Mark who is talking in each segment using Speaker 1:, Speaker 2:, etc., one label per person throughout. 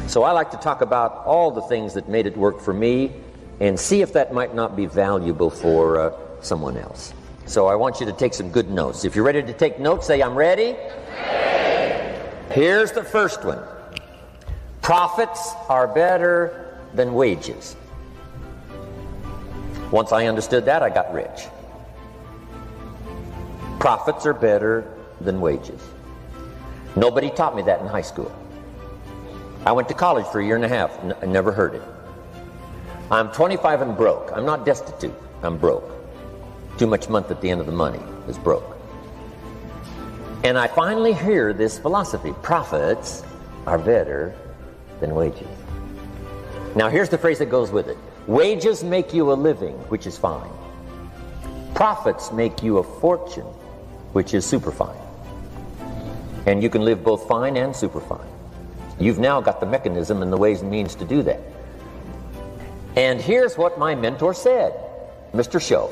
Speaker 1: So I like to talk about all the things that made it work for me and see if that might not be valuable for someone else. So I want you to take some good notes. If you're ready to take notes, say, I'm ready. Ready. Here's the first one. Profits are better than wages. Once I understood that, I got rich. Profits are better than wages. Nobody taught me that in high school. I went to college for a year and a half. I never heard it. I'm 25 and broke. I'm not destitute. I'm broke. Too much month at the end of the money is broke. And I finally hear this philosophy. Profits are better than wages. Now here's the phrase that goes with it. Wages make you a living, which is fine. Profits make you a fortune, which is super fine. And you can live both fine and super fine. You've now got the mechanism and the ways and means to do that. And here's what my mentor said, Mr. Youself.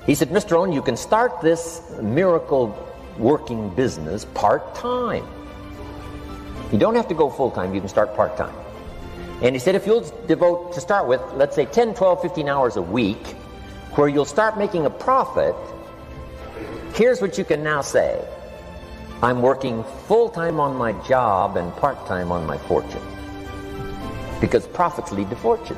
Speaker 1: He said, Mr. Rohn, you can start this miracle working business part-time. You don't have to go full-time, you can start part-time. And he said, if you'll devote, to start with, let's say 10, 12, 15 hours a week, where you'll start making a profit, here's what you can now say. I'm working full-time on my job and part-time on my fortune. Because profits lead to fortune.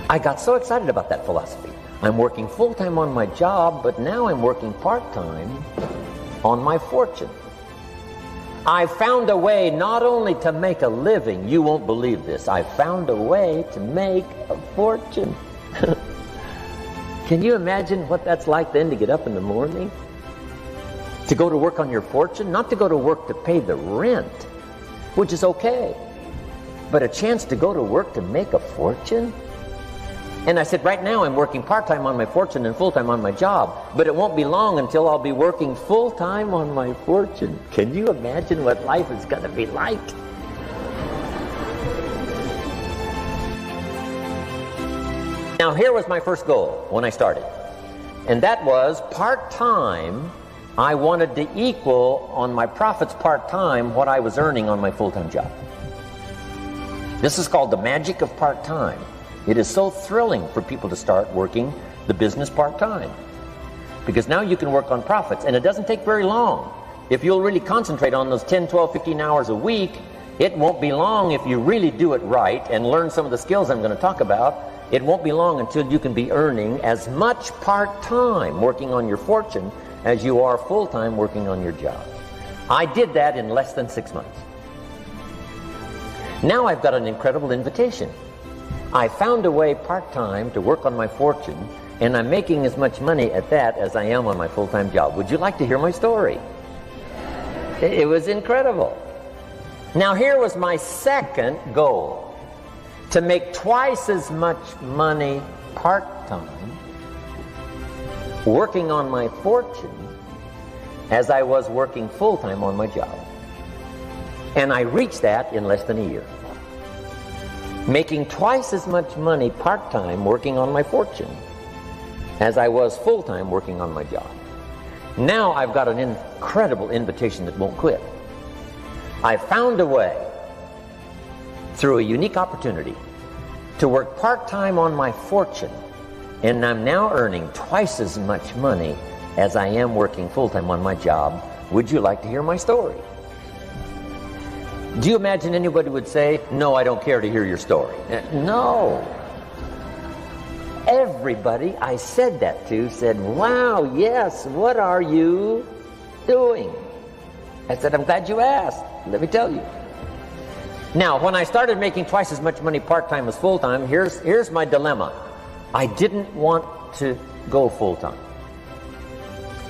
Speaker 1: I got so excited about that philosophy. I'm working full-time on my job, but now I'm working part-time on my fortune. I found a way not only to make a living, you won't believe this, I found a way to make a fortune. Can you imagine what that's like then to get up in the morning? To go to work on your fortune? Not to go to work to pay the rent, which is okay, but a chance to go to work to make a fortune? And I said, right now I'm working part-time on my fortune and full-time on my job, but it won't be long until I'll be working full-time on my fortune. Can you imagine what life is going to be like? Now here was my first goal when I started, and that was part-time. I wanted to equal on my profits part-time what I was earning on my full-time job. This is called the magic of part-time. It is so thrilling for people to start working the business part-time, because now you can work on profits, and it doesn't take very long. If you'll really concentrate on those 10, 12, 15 hours a week, it won't be long if you really do it right and learn some of the skills I'm going to talk about. It won't be long until you can be earning as much part-time working on your fortune as you are full-time working on your job. I did that in less than 6 months. Now I've got an incredible invitation. I found a way part-time to work on my fortune, and I'm making as much money at that as I am on my full-time job. Would you like to hear my story? It was incredible. Now here was my second goal, to make twice as much money part-time working on my fortune as I was working full-time on my job. And I reached that in less than a year. Making twice as much money part-time working on my fortune as I was full-time working on my job. Now I've got an incredible invitation that won't quit. I found a way, through a unique opportunity, to work part-time on my fortune, and I'm now earning twice as much money as I am working full-time on my job. Would you like to hear my story? Do you imagine anybody would say, no, I don't care to hear your story? No. Everybody I said that to said, wow, yes, what are you doing? I said, I'm glad you asked. Let me tell you. Now, when I started making twice as much money part-time as full-time, here's my dilemma. I didn't want to go full-time.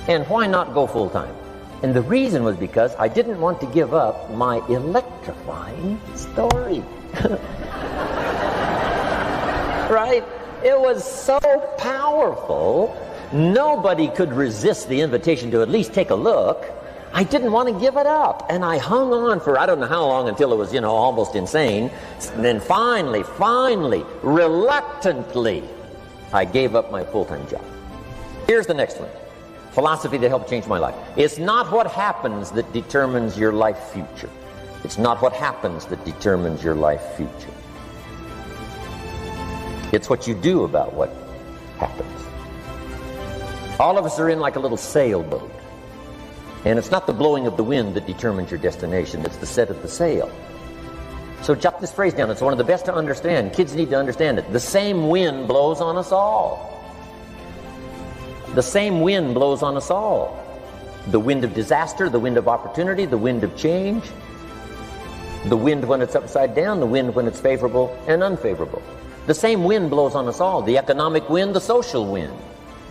Speaker 1: And why not go full-time? And the reason was because I didn't want to give up my electrifying story. Right? It was so powerful, nobody could resist the invitation to at least take a look. I didn't want to give it up, and I hung on for I don't know how long until it was, almost insane. And then finally, reluctantly, I gave up my full-time job. Here's the next one. Philosophy that helped change my life. It's not what happens that determines your life future. It's not what happens that determines your life future. It's what you do about what happens. All of us are in like a little sailboat. And it's not the blowing of the wind that determines your destination. It's the set of the sail. So jot this phrase down. It's one of the best to understand. Kids need to understand it. The same wind blows on us all. The same wind blows on us all. The wind of disaster, the wind of opportunity, the wind of change. The wind when it's upside down, the wind when it's favorable and unfavorable. The same wind blows on us all. The economic wind, the social wind,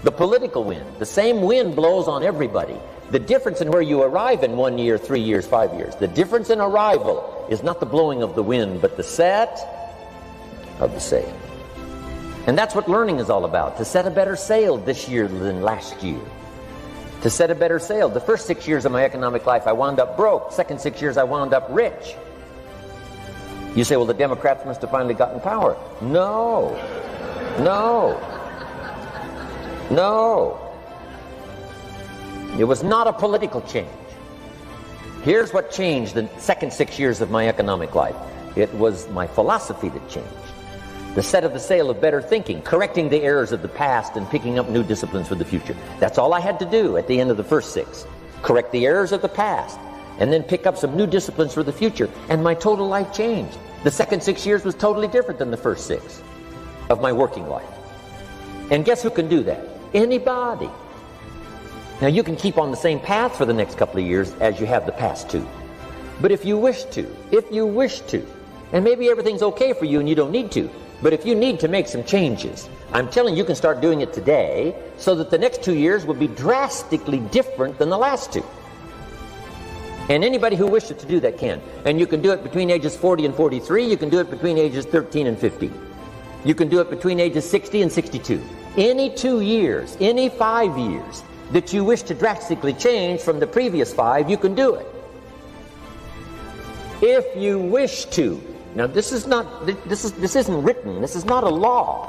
Speaker 1: the political wind. The same wind blows on everybody. The difference in where you arrive in 1 year, 3 years, 5 years, the difference in arrival is not the blowing of the wind, but the set of the sail. And that's what learning is all about, to set a better sail this year than last year. To set a better sail. The first 6 years of my economic life, I wound up broke. Second 6 years, I wound up rich. You say, well, the Democrats must have finally gotten power. No. No. No. It was not a political change. Here's what changed the second 6 years of my economic life. It was my philosophy that changed. The set of the sail of better thinking, correcting the errors of the past and picking up new disciplines for the future. That's all I had to do at the end of the first 6. Correct the errors of the past and then pick up some new disciplines for the future. And my total life changed. The second 6 years was totally different than the first 6 of my working life. And guess who can do that? Anybody. Now you can keep on the same path for the next couple of years as you have the past 2. But if you wish to, and maybe everything's okay for you and you don't need to, but if you need to make some changes, I'm telling you, you can start doing it today so that the next 2 years will be drastically different than the last 2. And anybody who wishes to do that can. And you can do it between ages 40 and 43. You can do it between ages 13 and 15. You can do it between ages 60 and 62. Any 2 years, any 5 years that you wish to drastically change from the previous 5, you can do it. If you wish to. Now this isn't written. This is not a law.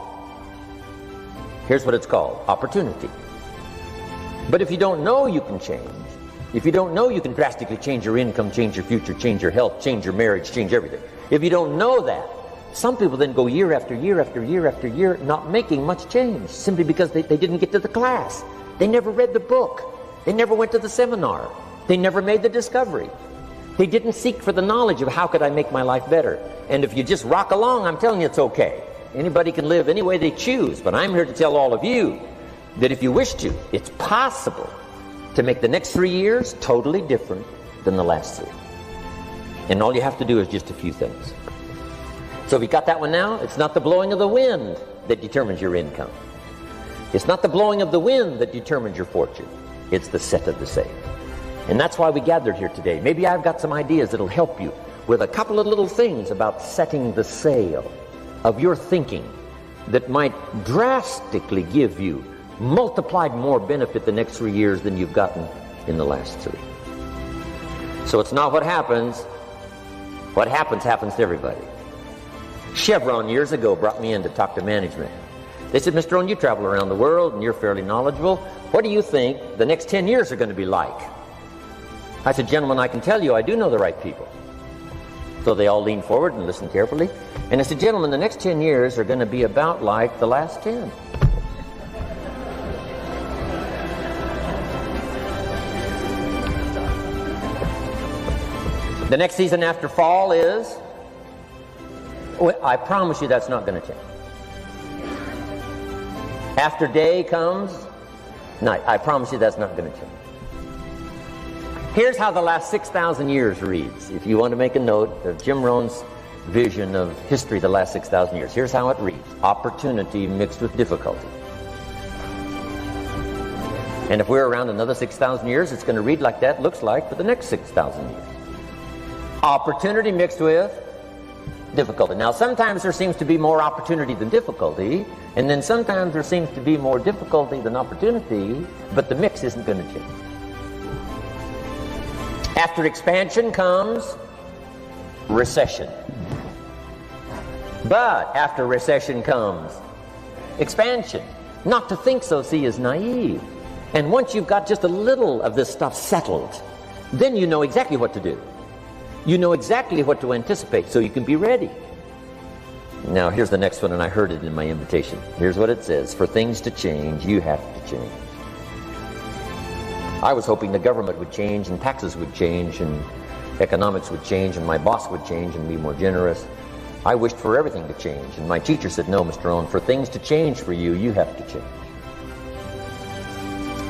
Speaker 1: Here's what it's called: opportunity. But if you don't know you can change, if you don't know you can drastically change your income, change your future, change your health, change your marriage, change everything, if you don't know that, some people then go year after year after year after year not making much change simply because they didn't get to the class. They never read the book. They never went to the seminar. They never made the discovery. They didn't seek for the knowledge of how could I make my life better. And if you just rock along, I'm telling you it's okay. Anybody can live any way they choose, but I'm here to tell all of you that if you wish to, it's possible to make the next 3 years totally different than the last 3. And all you have to do is just a few things. So if you got that one now, it's not the blowing of the wind that determines your income. It's not the blowing of the wind that determines your fortune. It's the set of the sail. And that's why we gathered here today. Maybe I've got some ideas that'll help you with a couple of little things about setting the sail of your thinking that might drastically give you multiplied more benefit the next 3 years than you've gotten in the last 3. So it's not what happens. What happens to everybody. Chevron years ago brought me in to talk to management. They said, Mr. Rohn, you travel around the world and you're fairly knowledgeable. What do you think the next 10 years are going to be like? I said, gentlemen, I can tell you I do know the right people. So they all leaned forward and listened carefully. And I said, gentlemen, the next 10 years are going to be about like the last 10. The next season after fall is, I promise you that's not going to change. After day comes night. I promise you that's not going to change. Here's how the last 6,000 years reads. If you want to make a note of Jim Rohn's vision of history the last 6,000 years, here's how it reads. Opportunity mixed with difficulty. And if we're around another 6,000 years, it's going to read like that looks like for the next 6,000 years. Opportunity mixed with difficulty. Now, sometimes there seems to be more opportunity than difficulty, and then sometimes there seems to be more difficulty than opportunity, but the mix isn't going to change. After expansion comes recession. But after recession comes expansion. Not to think so, see, is naive. And once you've got just a little of this stuff settled, then you know exactly what to do. You know exactly what to anticipate, so you can be ready. Now, here's the next one, and I heard it in my invitation. Here's what it says. For things to change, you have to change. I was hoping the government would change, and taxes would change, and economics would change, and my boss would change and be more generous. I wished for everything to change, and my teacher said, no, Mr. Rohn, for things to change for you, you have to change.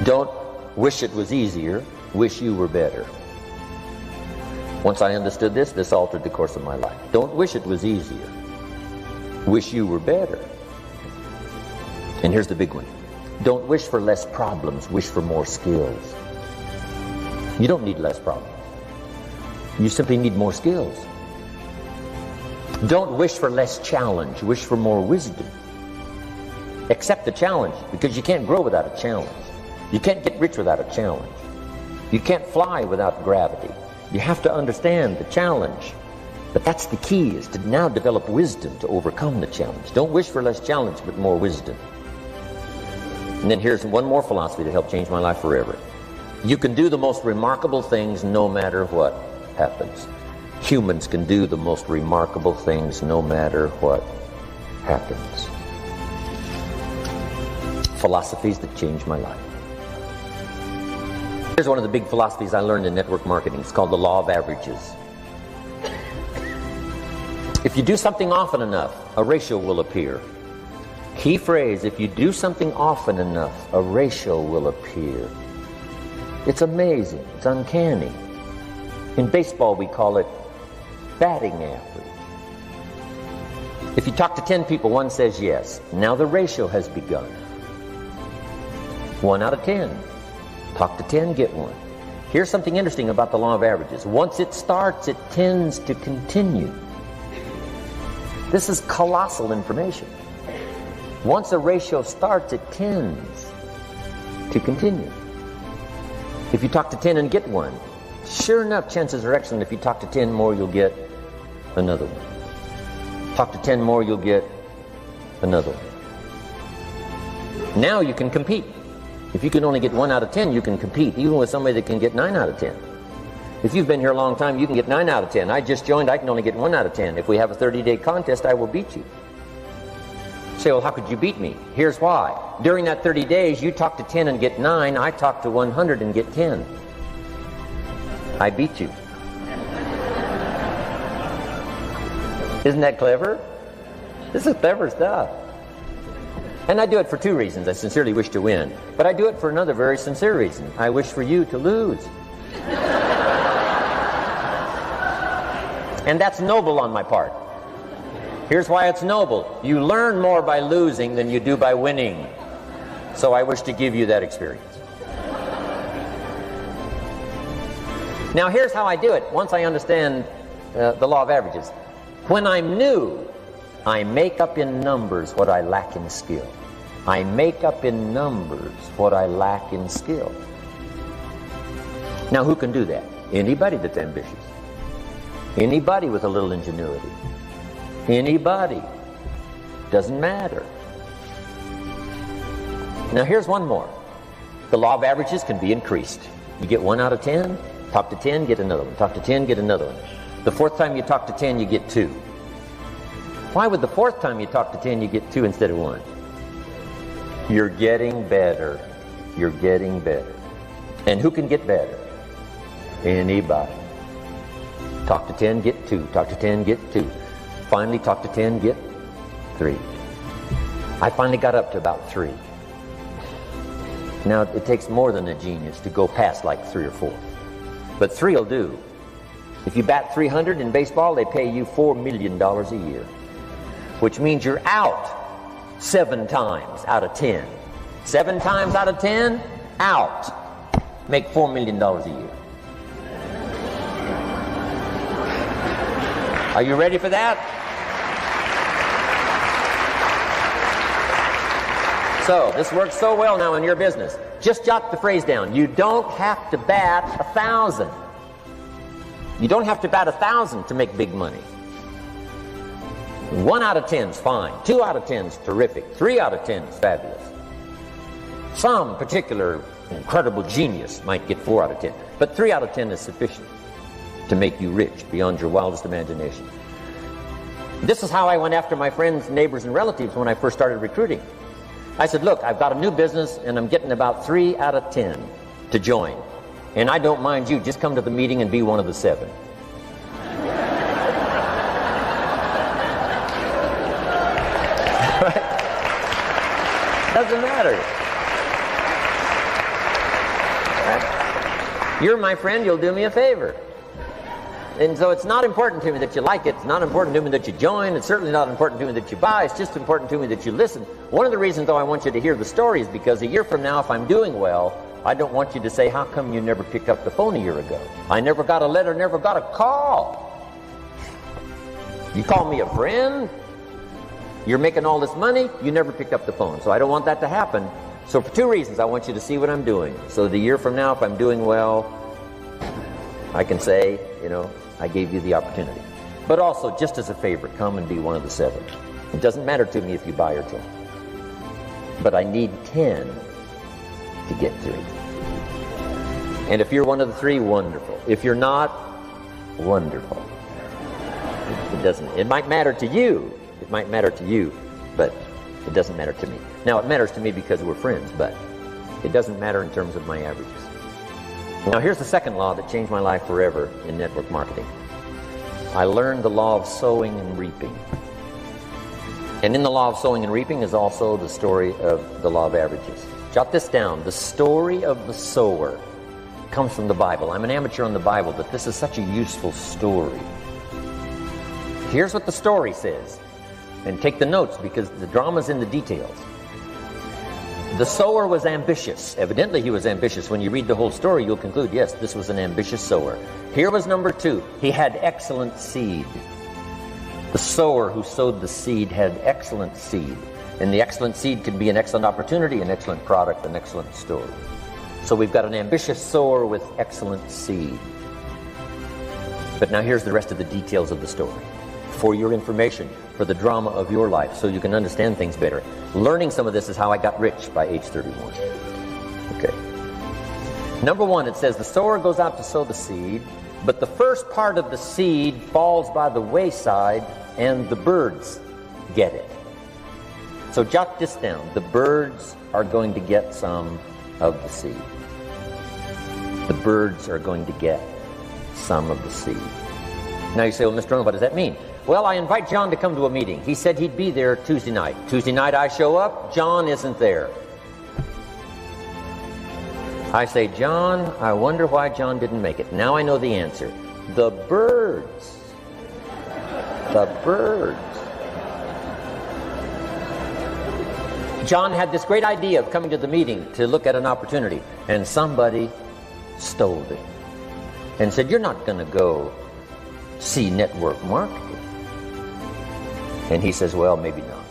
Speaker 1: Don't wish it was easier, wish you were better. Once I understood this, this altered the course of my life. Don't wish it was easier, wish you were better. And here's the big one. Don't wish for less problems, wish for more skills. You don't need less problems. You simply need more skills. Don't wish for less challenge, wish for more wisdom. Accept the challenge, because you can't grow without a challenge. You can't get rich without a challenge. You can't fly without gravity. You have to understand the challenge. But that's the key, is to now develop wisdom to overcome the challenge. Don't wish for less challenge, but more wisdom. And then here's one more philosophy to help change my life forever. You can do the most remarkable things no matter what happens. Humans can do the most remarkable things no matter what happens. Philosophies that change my life. Here's one of the big philosophies I learned in network marketing. It's called the law of averages. If you do something often enough, a ratio will appear. Key phrase, if you do something often enough, a ratio will appear. It's amazing. It's uncanny. In baseball, we call it batting average. If you talk to 10 people, one says yes. Now the ratio has begun. 1 out of 10. Talk to 10, get 1. Here's something interesting about the law of averages. Once it starts, it tends to continue. This is colossal information. Once a ratio starts, it tends to continue. If you talk to 10 and get 1, sure enough, chances are excellent. If you talk to 10 more, you'll get another one. Talk to 10 more, you'll get another one. Now you can compete. If you can only get 1 out of 10, you can compete, even with somebody that can get 9 out of 10. If you've been here a long time, you can get 9 out of 10. I just joined, I can only get 1 out of 10. If we have a 30-day contest, I will beat you. Say, well, how could you beat me? Here's why. During that 30 days, you talk to 10 and get 9. I talk to 100 and get 10. I beat you. Isn't that clever? This is clever stuff. And I do it for 2 reasons. I sincerely wish to win. But I do it for another very sincere reason. I wish for you to lose. And that's noble on my part. Here's why it's noble. You learn more by losing than you do by winning. So I wish to give you that experience. Now here's how I do it. Once I understand the law of averages. When I'm new, I make up in numbers what I lack in skill. I make up in numbers what I lack in skill. Now who can do that? Anybody that's ambitious. Anybody with a little ingenuity. Anybody. Doesn't matter. Now here's one more. The law of averages can be increased. You get 1 out of 10, talk to 10, get another one. Talk to 10, get another one. The 4th time you talk to 10, you get 2. Why would the 4th time you talk to 10, you get 2 instead of 1? You're getting better. You're getting better. And who can get better? Anybody. Talk to 10, get 2. Talk to 10, get 2. Finally, talk to 10, get 3. I finally got up to about 3. Now, it takes more than a genius to go past like 3 or 4. But 3 will do. If you bat 300 in baseball, they pay you $4 million a year. Which means you're out 7 times out of 10. 7 times out of 10, out. Make $4 million a year. Are you ready for that? So, this works so well now in your business. Just jot the phrase down. You don't have to bat 1,000. You don't have to bat 1,000 to make big money. 1 out of 10 is fine. 2 out of 10 is terrific. 3 out of 10 is fabulous. Some particular incredible genius might get 4 out of 10. But 3 out of 10 is sufficient. to make you rich beyond your wildest imagination. This is how I went after my friends, neighbors, and relatives when I first started recruiting. I said, look, I've got a new business and I'm getting about 3 out of 10 to join. And I don't mind you, just come to the meeting and be one of the 7. Doesn't matter. Right? You're my friend, you'll do me a favor. And so it's not important to me that you like it. It's not important to me that you join. It's certainly not important to me that you buy. It's just important to me that you listen. One of the reasons, though, I want you to hear the story is because a year from now, if I'm doing well, I don't want you to say, how come you never picked up the phone a year ago? I never got a letter, never got a call. You call me a friend? You're making all this money, you never picked up the phone. So I don't want that to happen. So for 2 reasons, I want you to see what I'm doing. So the year from now, if I'm doing well, I can say, you know, I gave you the opportunity. But also, just as a favor, come and be one of the 7. It doesn't matter to me if you buy or join. But I need 10 to get 3. And if you're one of the 3, wonderful. If you're not, wonderful. It might matter to you. It might matter to you, but it doesn't matter to me. Now, it matters to me because we're friends, but it doesn't matter in terms of my averages. Now, here's the second law that changed my life forever in network marketing. I learned the law of sowing and reaping. And in the law of sowing and reaping is also the story of the law of averages. Jot this down. The story of the sower comes from the Bible. I'm an amateur on the Bible, but this is such a useful story. Here's what the story says. And take the notes because the drama's in the details. The sower was ambitious. Evidently he was ambitious. When you read the whole story, you'll conclude, yes, this was an ambitious sower. Here was number 2. He had excellent seed. The sower who sowed the seed had excellent seed. And the excellent seed can be an excellent opportunity, an excellent product, an excellent story. So we've got an ambitious sower with excellent seed. But now here's the rest of the details of the story. For your information, for the drama of your life, so you can understand things better. Learning some of this is how I got rich by age 31. Okay. Number 1, it says the sower goes out to sow the seed, but the first part of the seed falls by the wayside and the birds get it. So jot this down. The birds are going to get some of the seed. The birds are going to get some of the seed. Now you say, well, Mr. Rohn, what does that mean? Well, I invite John to come to a meeting. He said he'd be there Tuesday night. Tuesday night I show up, John isn't there. I say, John, I wonder why John didn't make it. Now I know the answer. The birds. The birds. John had this great idea of coming to the meeting to look at an opportunity, and somebody stole it and said, you're not going to go see network marketing. And he says, well, maybe not.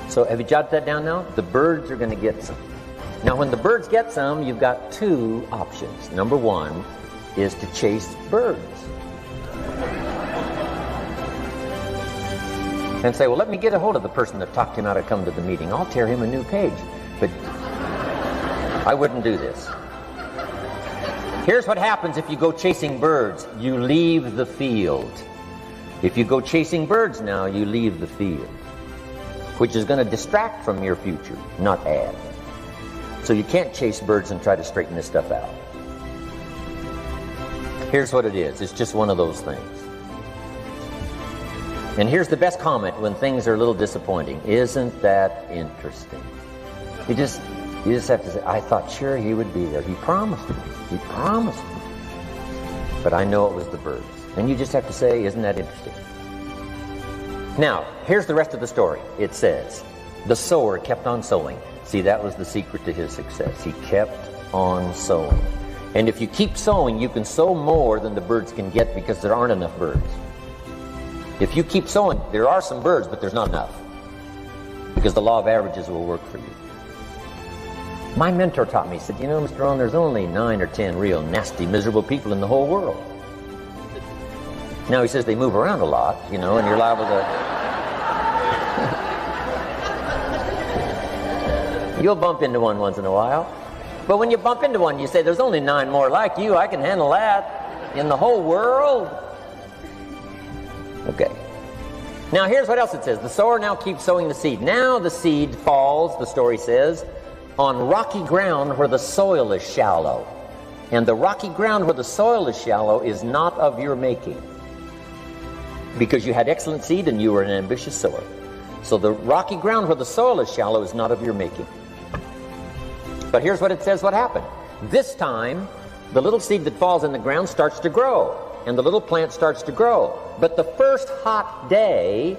Speaker 1: So have you jotted that down now? The birds are going to get some. Now, when the birds get some, you've got 2 options. Number 1 is to chase birds. And say, well, let me get a hold of the person that talked him out of coming to the meeting. I'll tear him a new page. But I wouldn't do this. Here's what happens if you go chasing birds. You leave the field. If you go chasing birds now, you leave the field, which is going to distract from your future, not add. So you can't chase birds and try to straighten this stuff out. Here's what it is. It's just one of those things. And here's the best comment when things are a little disappointing. Isn't that interesting? You just have to say, I thought sure he would be there. He promised me. He promised me. But I know it was the birds. And you just have to say, isn't that interesting? Now, here's the rest of the story. It says, the sower kept on sowing. See, that was the secret to his success. He kept on sowing. And if you keep sowing, you can sow more than the birds can get because there aren't enough birds. If you keep sowing, there are some birds, but there's not enough. Because the law of averages will work for you. My mentor taught me, he said, you know, Mr. Rohn, there's only 9 or 10 real nasty, miserable people in the whole world. Now, he says they move around a lot, you know, and you're liable to... You'll bump into one once in a while. But when you bump into one, you say, there's only 9 more like you. I can handle that. in the whole world? Okay. Now here's what else it says. The sower now keeps sowing the seed. Now the seed falls, the story says, on rocky ground where the soil is shallow. And the rocky ground where the soil is shallow is not of your making, because you had excellent seed and you were an ambitious sower. So the rocky ground where the soil is shallow is not of your making. But here's what it says what happened. This time, the little seed that falls in the ground starts to grow, and the little plant starts to grow. But the first hot day,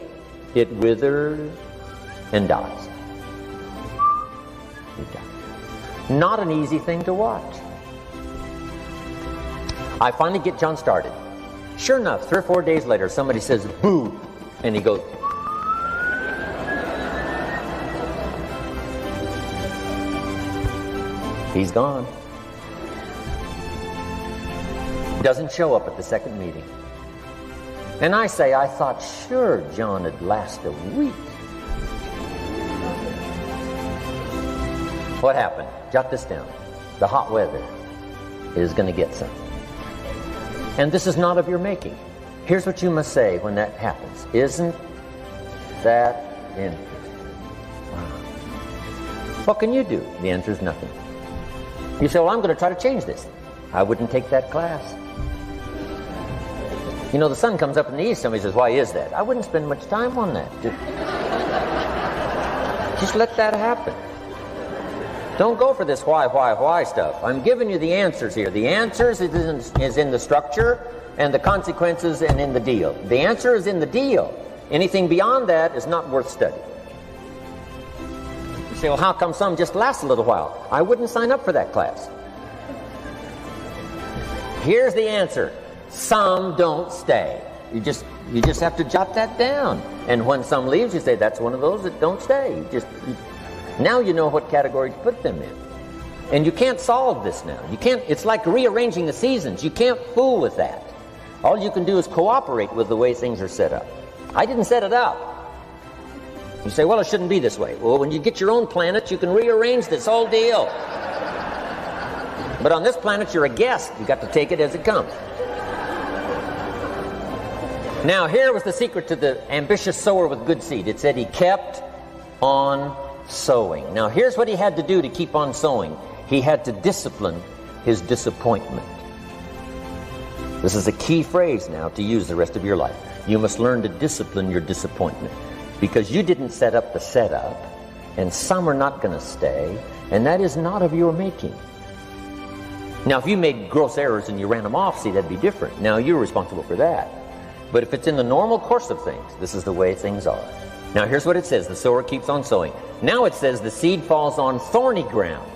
Speaker 1: it withers and dies. It dies. Not an easy thing to watch. I finally get John started. Sure enough, 3 or 4 days later, somebody says, boo, and he goes, he's gone. Doesn't show up at the second meeting. And I say, I thought sure John would last a week. What happened? Jot this down. The hot weather is going to get some. And this is not of your making. Here's what you must say when that happens. Isn't that interesting? Wow. What can you do? The answer is nothing. You say, well, I'm going to try to change this. I wouldn't take that class. You know, the sun comes up in the east. Somebody says, why is that? I wouldn't spend much time on that. Just let that happen. Don't go for this why stuff. I'm giving you the answers here. The answers is in the structure and the consequences and in the deal. The answer is in the deal. Anything beyond that is not worth studying. You say, well, how come some just last a little while? I wouldn't sign up for that class. Here's the answer. Some don't stay. You just have to jot that down. And when some leaves, you say, that's one of those that don't stay. Now you know what category to put them in. And you can't solve this now. You can't. It's like rearranging the seasons. You can't fool with that. All you can do is cooperate with the way things are set up. I didn't set it up. You say, well, it shouldn't be this way. Well, when you get your own planet, you can rearrange this whole deal. But on this planet, you're a guest. You got to take it as it comes. Now, here was the secret to the ambitious sower with good seed. It said he kept on sowing. Now, here's what he had to do to keep on sowing. He had to discipline his disappointment. This is a key phrase now to use the rest of your life. You must learn to discipline your disappointment, because you didn't set up the setup, and some are not going to stay, and that is not of your making. Now, if you made gross errors and you ran them off, see, that'd be different. Now, you're responsible for that. But if it's in the normal course of things, this is the way things are. Now, here's what it says. The sower keeps on sowing. Now it says the seed falls on thorny ground.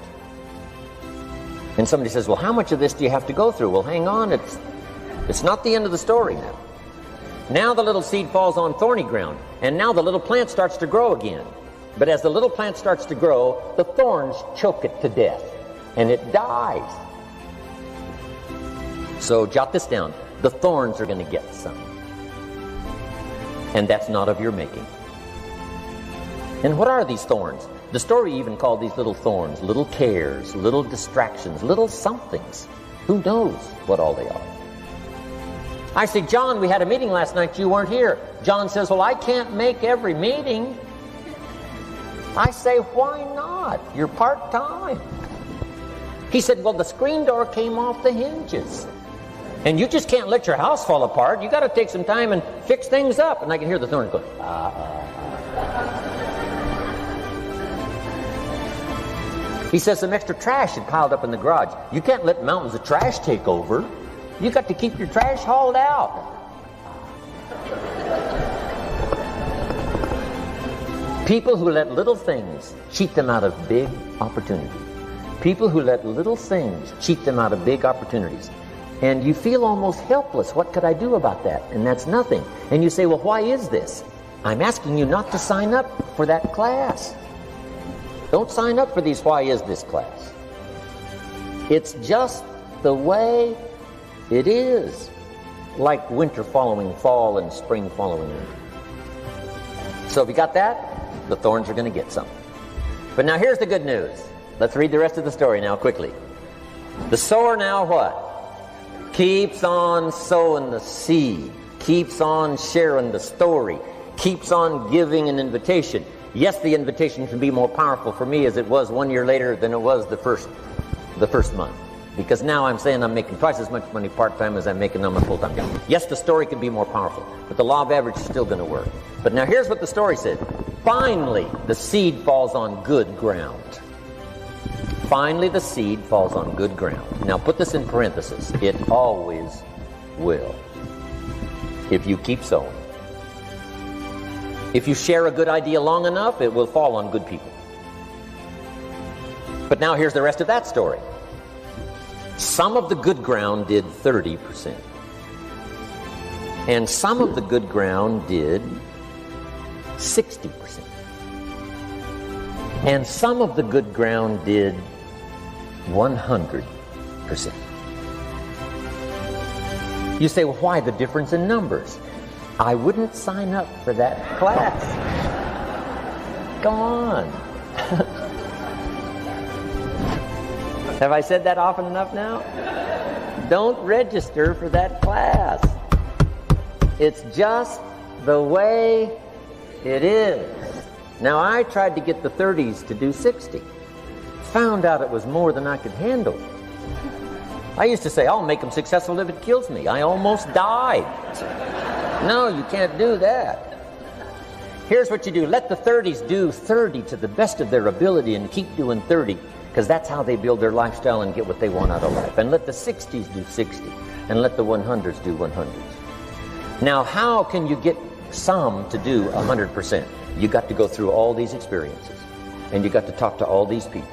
Speaker 1: And somebody says, well, how much of this do you have to go through? Well, hang on. It's not the end of the story now. Now the little seed falls on thorny ground. And now the little plant starts to grow again. But as the little plant starts to grow, the thorns choke it to death. And it dies. So jot this down. The thorns are going to get some. And that's not of your making. And what are these thorns? The story even called these little thorns, little cares, little distractions, little somethings. Who knows what all they are? I say, John, we had a meeting last night, you weren't here. John says, well, I can't make every meeting. I say, why not? You're part-time. He said, well, the screen door came off the hinges. And you just can't let your house fall apart. You got to take some time and fix things up. And I can hear the thorns going, He says some extra trash had piled up in the garage. You can't let mountains of trash take over. You got to keep your trash hauled out. People who let little things cheat them out of big opportunities. People who let little things cheat them out of big opportunities. And you feel almost helpless. What could I do about that? And that's nothing. And you say, well, why is this? I'm asking you not to sign up for that class. Don't sign up for these why is this class. It's just the way it is. Like winter following fall and spring following winter. So if you got that, the thorns are going to get some. But now here's the good news. Let's read the rest of the story now quickly. The sower now what? keeps on sowing the seed, keeps on sharing the story, keeps on giving an invitation. Yes, the invitation can be more powerful for me as it was 1 year later than it was the first month. Because now I'm saying I'm making twice as much money part-time as I'm making on my full-time job. Yes, the story can be more powerful, but the law of average is still going to work. But now here's what the story said. Finally, the seed falls on good ground. Finally, the seed falls on good ground. Now put this in parentheses. It always will. If you keep sowing. If you share a good idea long enough, it will fall on good people. But now here's the rest of that story. Some of the good ground did 30%. And some of the good ground did 60%. And some of the good ground did 100%. You say, well, why the difference in numbers? I wouldn't sign up for that class. Go on. Have I said that often enough now? Don't register for that class. It's just the way it is. Now, I tried to get the 30s to do 60. Found out it was more than I could handle. I used to say, I'll make them successful if it kills me. I almost died. No, you can't do that. Here's what you do. Let the 30s do 30 to the best of their ability and keep doing 30, because that's how they build their lifestyle and get what they want out of life. And let the 60s do 60, and let the 100s do 100s. Now, how can you get some to do 100%? You got to go through all these experiences, and you got to talk to all these people.